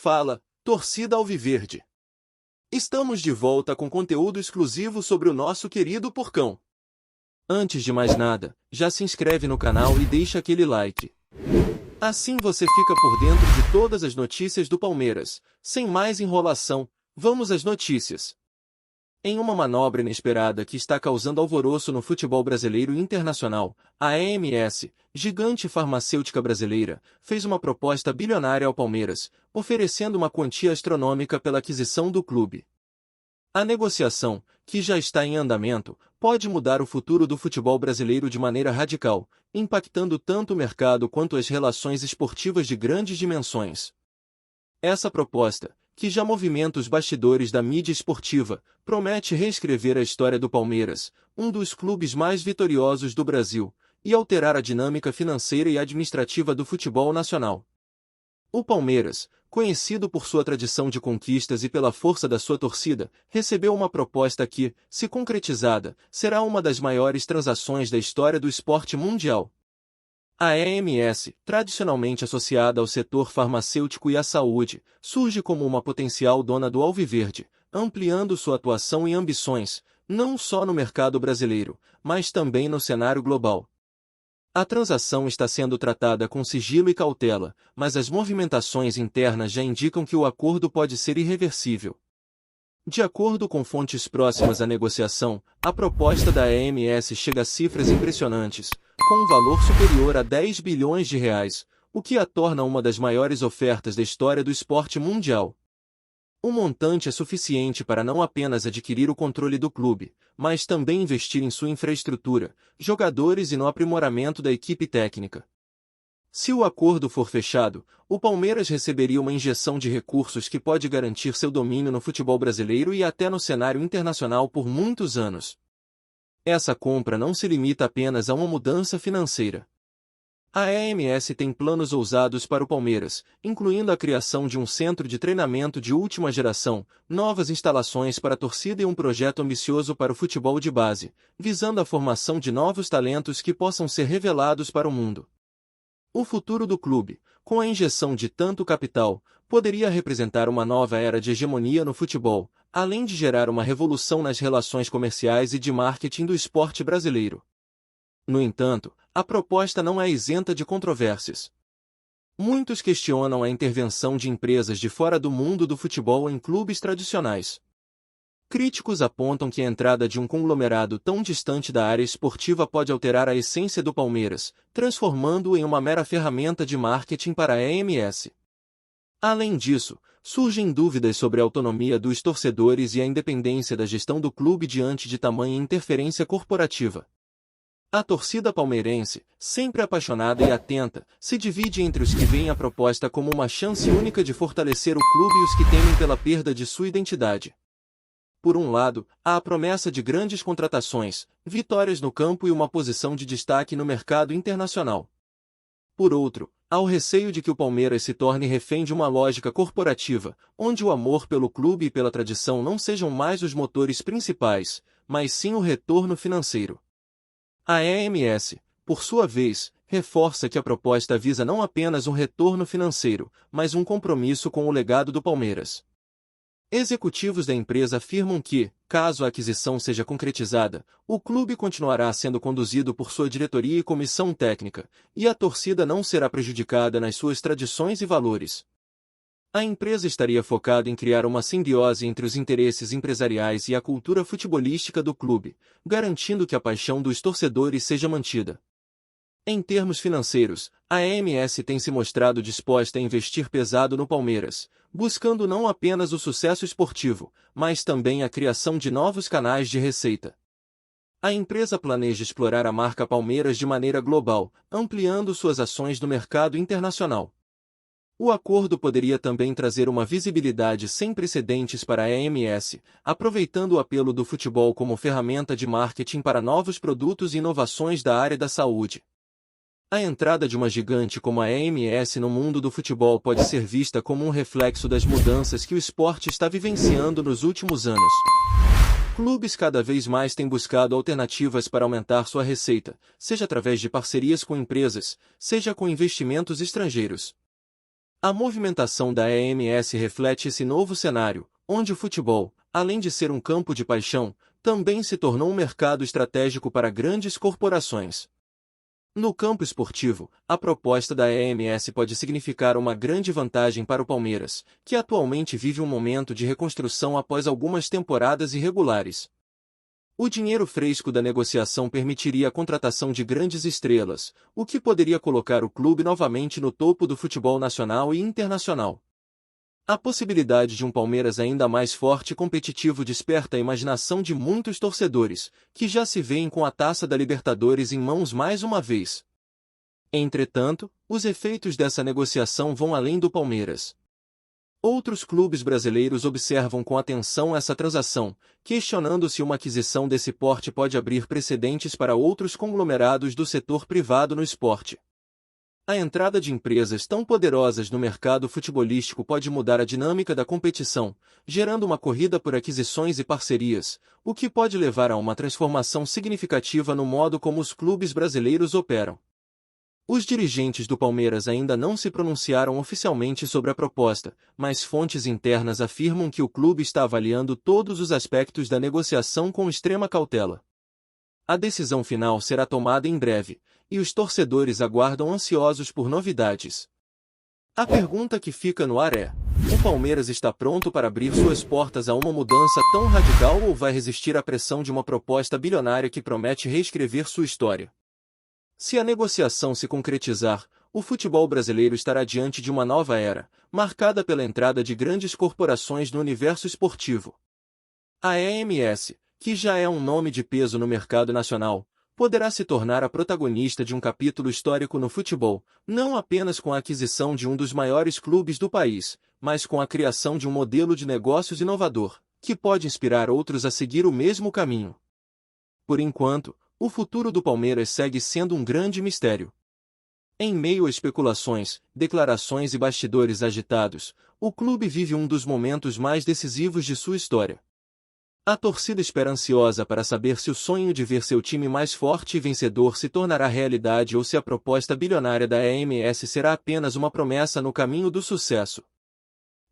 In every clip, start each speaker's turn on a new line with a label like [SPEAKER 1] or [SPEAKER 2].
[SPEAKER 1] Fala, torcida alviverde! Estamos de volta com conteúdo exclusivo sobre o nosso querido Porcão. Antes de mais nada, já se inscreve no canal e deixa aquele like. Assim você fica por dentro de todas as notícias do Palmeiras. Sem mais enrolação, vamos às notícias. Em uma manobra inesperada que está causando alvoroço no futebol brasileiro e internacional, a AMS, gigante farmacêutica brasileira, fez uma proposta bilionária ao Palmeiras, oferecendo uma quantia astronômica pela aquisição do clube. A negociação, que já está em andamento, pode mudar o futuro do futebol brasileiro de maneira radical, impactando tanto o mercado quanto as relações esportivas de grandes dimensões. Essa proposta, que já movimenta os bastidores da mídia esportiva, promete reescrever a história do Palmeiras, um dos clubes mais vitoriosos do Brasil, e alterar a dinâmica financeira e administrativa do futebol nacional. O Palmeiras, conhecido por sua tradição de conquistas e pela força da sua torcida, recebeu uma proposta que, se concretizada, será uma das maiores transações da história do esporte mundial. A AMS, tradicionalmente associada ao setor farmacêutico e à saúde, surge como uma potencial dona do Alviverde, ampliando sua atuação e ambições, não só no mercado brasileiro, mas também no cenário global. A transação está sendo tratada com sigilo e cautela, mas as movimentações internas já indicam que o acordo pode ser irreversível. De acordo com fontes próximas à negociação, a proposta da AMS chega a cifras impressionantes, com um valor superior a 10 bilhões de reais, o que a torna uma das maiores ofertas da história do esporte mundial. O montante é suficiente para não apenas adquirir o controle do clube, mas também investir em sua infraestrutura, jogadores e no aprimoramento da equipe técnica. Se o acordo for fechado, o Palmeiras receberia uma injeção de recursos que pode garantir seu domínio no futebol brasileiro e até no cenário internacional por muitos anos. Essa compra não se limita apenas a uma mudança financeira. A AMS tem planos ousados para o Palmeiras, incluindo a criação de um centro de treinamento de última geração, novas instalações para a torcida e um projeto ambicioso para o futebol de base, visando a formação de novos talentos que possam ser revelados para o mundo. O futuro do clube, com a injeção de tanto capital, poderia representar uma nova era de hegemonia no futebol, além de gerar uma revolução nas relações comerciais e de marketing do esporte brasileiro. No entanto, a proposta não é isenta de controvérsias. Muitos questionam a intervenção de empresas de fora do mundo do futebol em clubes tradicionais. Críticos apontam que a entrada de um conglomerado tão distante da área esportiva pode alterar a essência do Palmeiras, transformando-o em uma mera ferramenta de marketing para a AMS. Além disso, surgem dúvidas sobre a autonomia dos torcedores e a independência da gestão do clube diante de tamanha interferência corporativa. A torcida palmeirense, sempre apaixonada e atenta, se divide entre os que veem a proposta como uma chance única de fortalecer o clube e os que temem pela perda de sua identidade. Por um lado, há a promessa de grandes contratações, vitórias no campo e uma posição de destaque no mercado internacional. Por outro, há o receio de que o Palmeiras se torne refém de uma lógica corporativa, onde o amor pelo clube e pela tradição não sejam mais os motores principais, mas sim o retorno financeiro. A AMS, por sua vez, reforça que a proposta visa não apenas um retorno financeiro, mas um compromisso com o legado do Palmeiras. Executivos da empresa afirmam que, caso a aquisição seja concretizada, o clube continuará sendo conduzido por sua diretoria e comissão técnica, e a torcida não será prejudicada nas suas tradições e valores. A empresa estaria focada em criar uma simbiose entre os interesses empresariais e a cultura futebolística do clube, garantindo que a paixão dos torcedores seja mantida. Em termos financeiros, a AMS tem se mostrado disposta a investir pesado no Palmeiras, buscando não apenas o sucesso esportivo, mas também a criação de novos canais de receita. A empresa planeja explorar a marca Palmeiras de maneira global, ampliando suas ações no mercado internacional. O acordo poderia também trazer uma visibilidade sem precedentes para a AMS, aproveitando o apelo do futebol como ferramenta de marketing para novos produtos e inovações da área da saúde. A entrada de uma gigante como a AMS no mundo do futebol pode ser vista como um reflexo das mudanças que o esporte está vivenciando nos últimos anos. Clubes cada vez mais têm buscado alternativas para aumentar sua receita, seja através de parcerias com empresas, seja com investimentos estrangeiros. A movimentação da EMS reflete esse novo cenário, onde o futebol, além de ser um campo de paixão, também se tornou um mercado estratégico para grandes corporações. No campo esportivo, a proposta da EMS pode significar uma grande vantagem para o Palmeiras, que atualmente vive um momento de reconstrução após algumas temporadas irregulares. O dinheiro fresco da negociação permitiria a contratação de grandes estrelas, o que poderia colocar o clube novamente no topo do futebol nacional e internacional. A possibilidade de um Palmeiras ainda mais forte e competitivo desperta a imaginação de muitos torcedores, que já se veem com a Taça da Libertadores em mãos mais uma vez. Entretanto, os efeitos dessa negociação vão além do Palmeiras. Outros clubes brasileiros observam com atenção essa transação, questionando se uma aquisição desse porte pode abrir precedentes para outros conglomerados do setor privado no esporte. A entrada de empresas tão poderosas no mercado futebolístico pode mudar a dinâmica da competição, gerando uma corrida por aquisições e parcerias, o que pode levar a uma transformação significativa no modo como os clubes brasileiros operam. Os dirigentes do Palmeiras ainda não se pronunciaram oficialmente sobre a proposta, mas fontes internas afirmam que o clube está avaliando todos os aspectos da negociação com extrema cautela. A decisão final será tomada em breve, e os torcedores aguardam ansiosos por novidades. A pergunta que fica no ar é: o Palmeiras está pronto para abrir suas portas a uma mudança tão radical ou vai resistir à pressão de uma proposta bilionária que promete reescrever sua história? Se a negociação se concretizar, o futebol brasileiro estará diante de uma nova era, marcada pela entrada de grandes corporações no universo esportivo. A EMS, que já é um nome de peso no mercado nacional, poderá se tornar a protagonista de um capítulo histórico no futebol, não apenas com a aquisição de um dos maiores clubes do país, mas com a criação de um modelo de negócios inovador, que pode inspirar outros a seguir o mesmo caminho. Por enquanto, o futuro do Palmeiras segue sendo um grande mistério. Em meio a especulações, declarações e bastidores agitados, o clube vive um dos momentos mais decisivos de sua história. A torcida espera ansiosa para saber se o sonho de ver seu time mais forte e vencedor se tornará realidade ou se a proposta bilionária da EMS será apenas uma promessa no caminho do sucesso.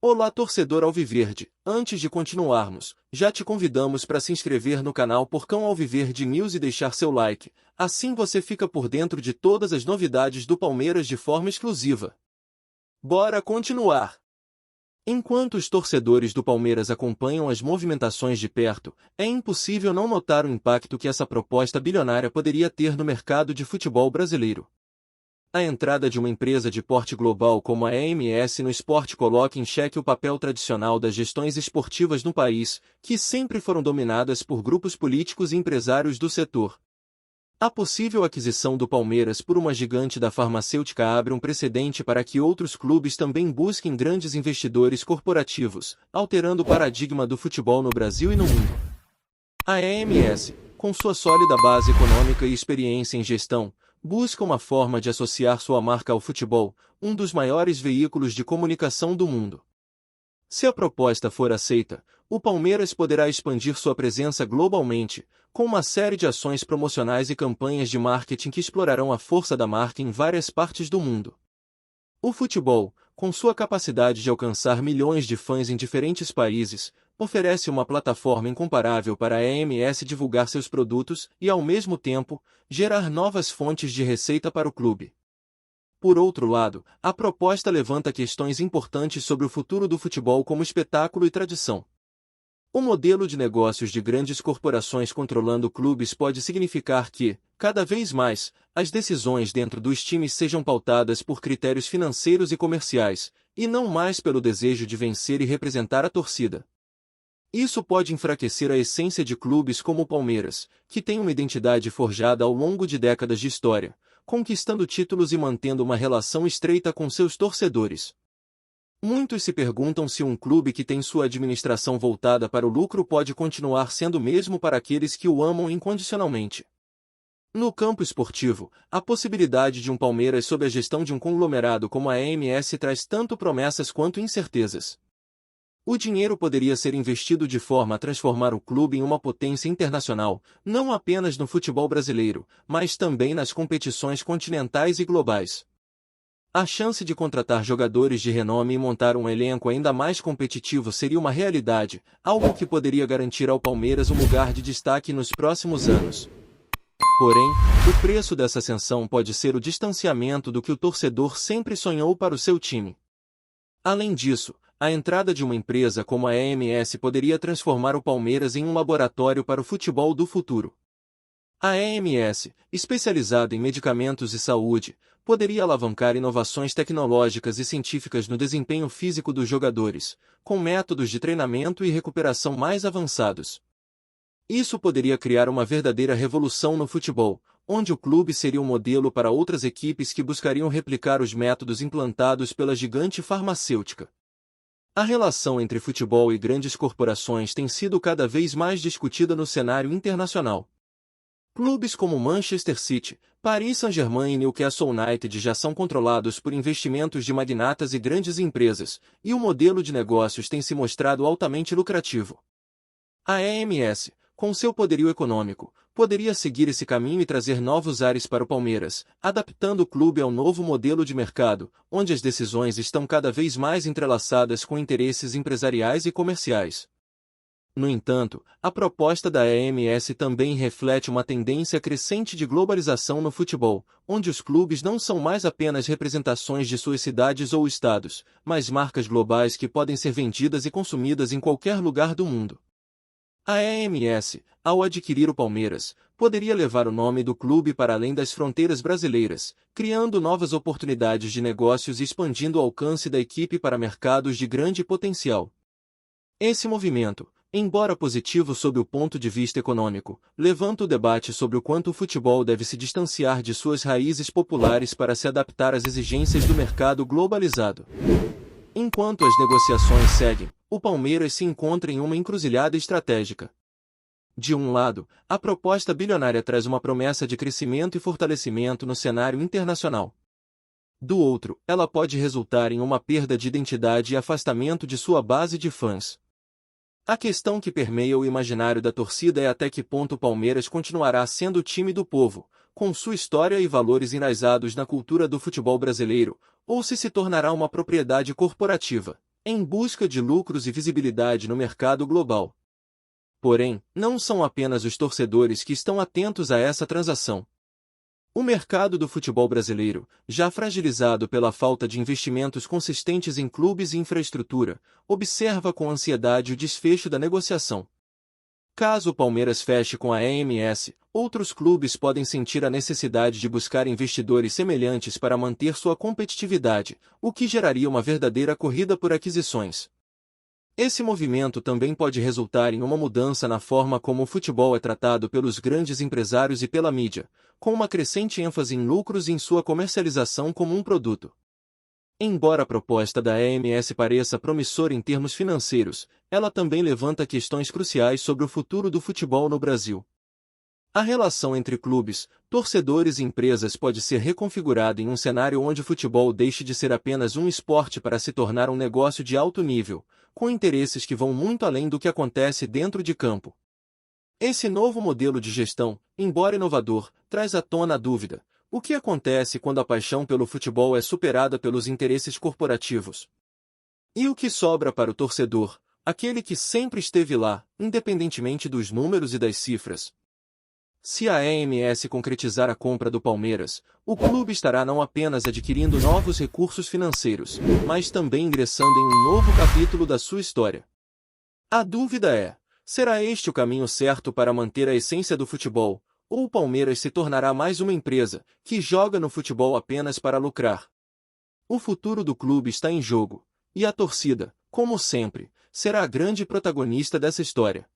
[SPEAKER 1] Olá, torcedor alviverde, antes de continuarmos, já te convidamos para se inscrever no canal Porcão Alviverde News e deixar seu like, assim você fica por dentro de todas as novidades do Palmeiras de forma exclusiva. Bora continuar! Enquanto os torcedores do Palmeiras acompanham as movimentações de perto, é impossível não notar o impacto que essa proposta bilionária poderia ter no mercado de futebol brasileiro. A entrada de uma empresa de porte global como a EMS no esporte coloca em xeque o papel tradicional das gestões esportivas no país, que sempre foram dominadas por grupos políticos e empresários do setor. A possível aquisição do Palmeiras por uma gigante da farmacêutica abre um precedente para que outros clubes também busquem grandes investidores corporativos, alterando o paradigma do futebol no Brasil e no mundo. A EMS, com sua sólida base econômica e experiência em gestão, busca uma forma de associar sua marca ao futebol, um dos maiores veículos de comunicação do mundo. Se a proposta for aceita, o Palmeiras poderá expandir sua presença globalmente, com uma série de ações promocionais e campanhas de marketing que explorarão a força da marca em várias partes do mundo. O futebol, com sua capacidade de alcançar milhões de fãs em diferentes países, oferece uma plataforma incomparável para a EMS divulgar seus produtos e, ao mesmo tempo, gerar novas fontes de receita para o clube. Por outro lado, a proposta levanta questões importantes sobre o futuro do futebol como espetáculo e tradição. O modelo de negócios de grandes corporações controlando clubes pode significar que, cada vez mais, as decisões dentro dos times sejam pautadas por critérios financeiros e comerciais, e não mais pelo desejo de vencer e representar a torcida. Isso pode enfraquecer a essência de clubes como o Palmeiras, que tem uma identidade forjada ao longo de décadas de história, conquistando títulos e mantendo uma relação estreita com seus torcedores. Muitos se perguntam se um clube que tem sua administração voltada para o lucro pode continuar sendo o mesmo para aqueles que o amam incondicionalmente. No campo esportivo, a possibilidade de um Palmeiras sob a gestão de um conglomerado como a EMS traz tanto promessas quanto incertezas. O dinheiro poderia ser investido de forma a transformar o clube em uma potência internacional, não apenas no futebol brasileiro, mas também nas competições continentais e globais. A chance de contratar jogadores de renome e montar um elenco ainda mais competitivo seria uma realidade, algo que poderia garantir ao Palmeiras um lugar de destaque nos próximos anos. Porém, o preço dessa ascensão pode ser o distanciamento do que o torcedor sempre sonhou para o seu time. Além disso, a entrada de uma empresa como a EMS poderia transformar o Palmeiras em um laboratório para o futebol do futuro. A EMS, especializada em medicamentos e saúde, poderia alavancar inovações tecnológicas e científicas no desempenho físico dos jogadores, com métodos de treinamento e recuperação mais avançados. Isso poderia criar uma verdadeira revolução no futebol, onde o clube seria um modelo para outras equipes que buscariam replicar os métodos implantados pela gigante farmacêutica. A relação entre futebol e grandes corporações tem sido cada vez mais discutida no cenário internacional. Clubes como Manchester City, Paris Saint-Germain e Newcastle United já são controlados por investimentos de magnatas e grandes empresas, e o modelo de negócios tem se mostrado altamente lucrativo. A EMS, com seu poderio econômico, poderia seguir esse caminho e trazer novos ares para o Palmeiras, adaptando o clube ao novo modelo de mercado, onde as decisões estão cada vez mais entrelaçadas com interesses empresariais e comerciais. No entanto, a proposta da EMS também reflete uma tendência crescente de globalização no futebol, onde os clubes não são mais apenas representações de suas cidades ou estados, mas marcas globais que podem ser vendidas e consumidas em qualquer lugar do mundo. A EMS, ao adquirir o Palmeiras, poderia levar o nome do clube para além das fronteiras brasileiras, criando novas oportunidades de negócios e expandindo o alcance da equipe para mercados de grande potencial. Esse movimento, embora positivo sob o ponto de vista econômico, levanta o debate sobre o quanto o futebol deve se distanciar de suas raízes populares para se adaptar às exigências do mercado globalizado. Enquanto as negociações seguem, o Palmeiras se encontra em uma encruzilhada estratégica. De um lado, a proposta bilionária traz uma promessa de crescimento e fortalecimento no cenário internacional. Do outro, ela pode resultar em uma perda de identidade e afastamento de sua base de fãs. A questão que permeia o imaginário da torcida é até que ponto o Palmeiras continuará sendo o time do povo, com sua história e valores enraizados na cultura do futebol brasileiro, ou se tornará uma propriedade corporativa, em busca de lucros e visibilidade no mercado global. Porém, não são apenas os torcedores que estão atentos a essa transação. O mercado do futebol brasileiro, já fragilizado pela falta de investimentos consistentes em clubes e infraestrutura, observa com ansiedade o desfecho da negociação. Caso o Palmeiras feche com a EMS, outros clubes podem sentir a necessidade de buscar investidores semelhantes para manter sua competitividade, o que geraria uma verdadeira corrida por aquisições. Esse movimento também pode resultar em uma mudança na forma como o futebol é tratado pelos grandes empresários e pela mídia, com uma crescente ênfase em lucros e em sua comercialização como um produto. Embora a proposta da EMS pareça promissora em termos financeiros, ela também levanta questões cruciais sobre o futuro do futebol no Brasil. A relação entre clubes, torcedores e empresas pode ser reconfigurada em um cenário onde o futebol deixe de ser apenas um esporte para se tornar um negócio de alto nível, com interesses que vão muito além do que acontece dentro de campo. Esse novo modelo de gestão, embora inovador, traz à tona a dúvida: o que acontece quando a paixão pelo futebol é superada pelos interesses corporativos? E o que sobra para o torcedor, aquele que sempre esteve lá, independentemente dos números e das cifras? Se a EMS concretizar a compra do Palmeiras, o clube estará não apenas adquirindo novos recursos financeiros, mas também ingressando em um novo capítulo da sua história. A dúvida é: será este o caminho certo para manter a essência do futebol, ou o Palmeiras se tornará mais uma empresa, que joga no futebol apenas para lucrar? O futuro do clube está em jogo, e a torcida, como sempre, será a grande protagonista dessa história.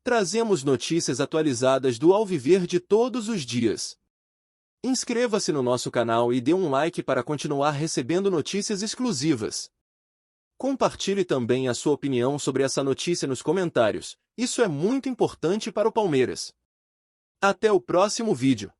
[SPEAKER 1] Trazemos notícias atualizadas do Alviverde todos os dias. Inscreva-se no nosso canal e dê um like para continuar recebendo notícias exclusivas. Compartilhe também a sua opinião sobre essa notícia nos comentários, isso é muito importante para o Palmeiras. Até o próximo vídeo.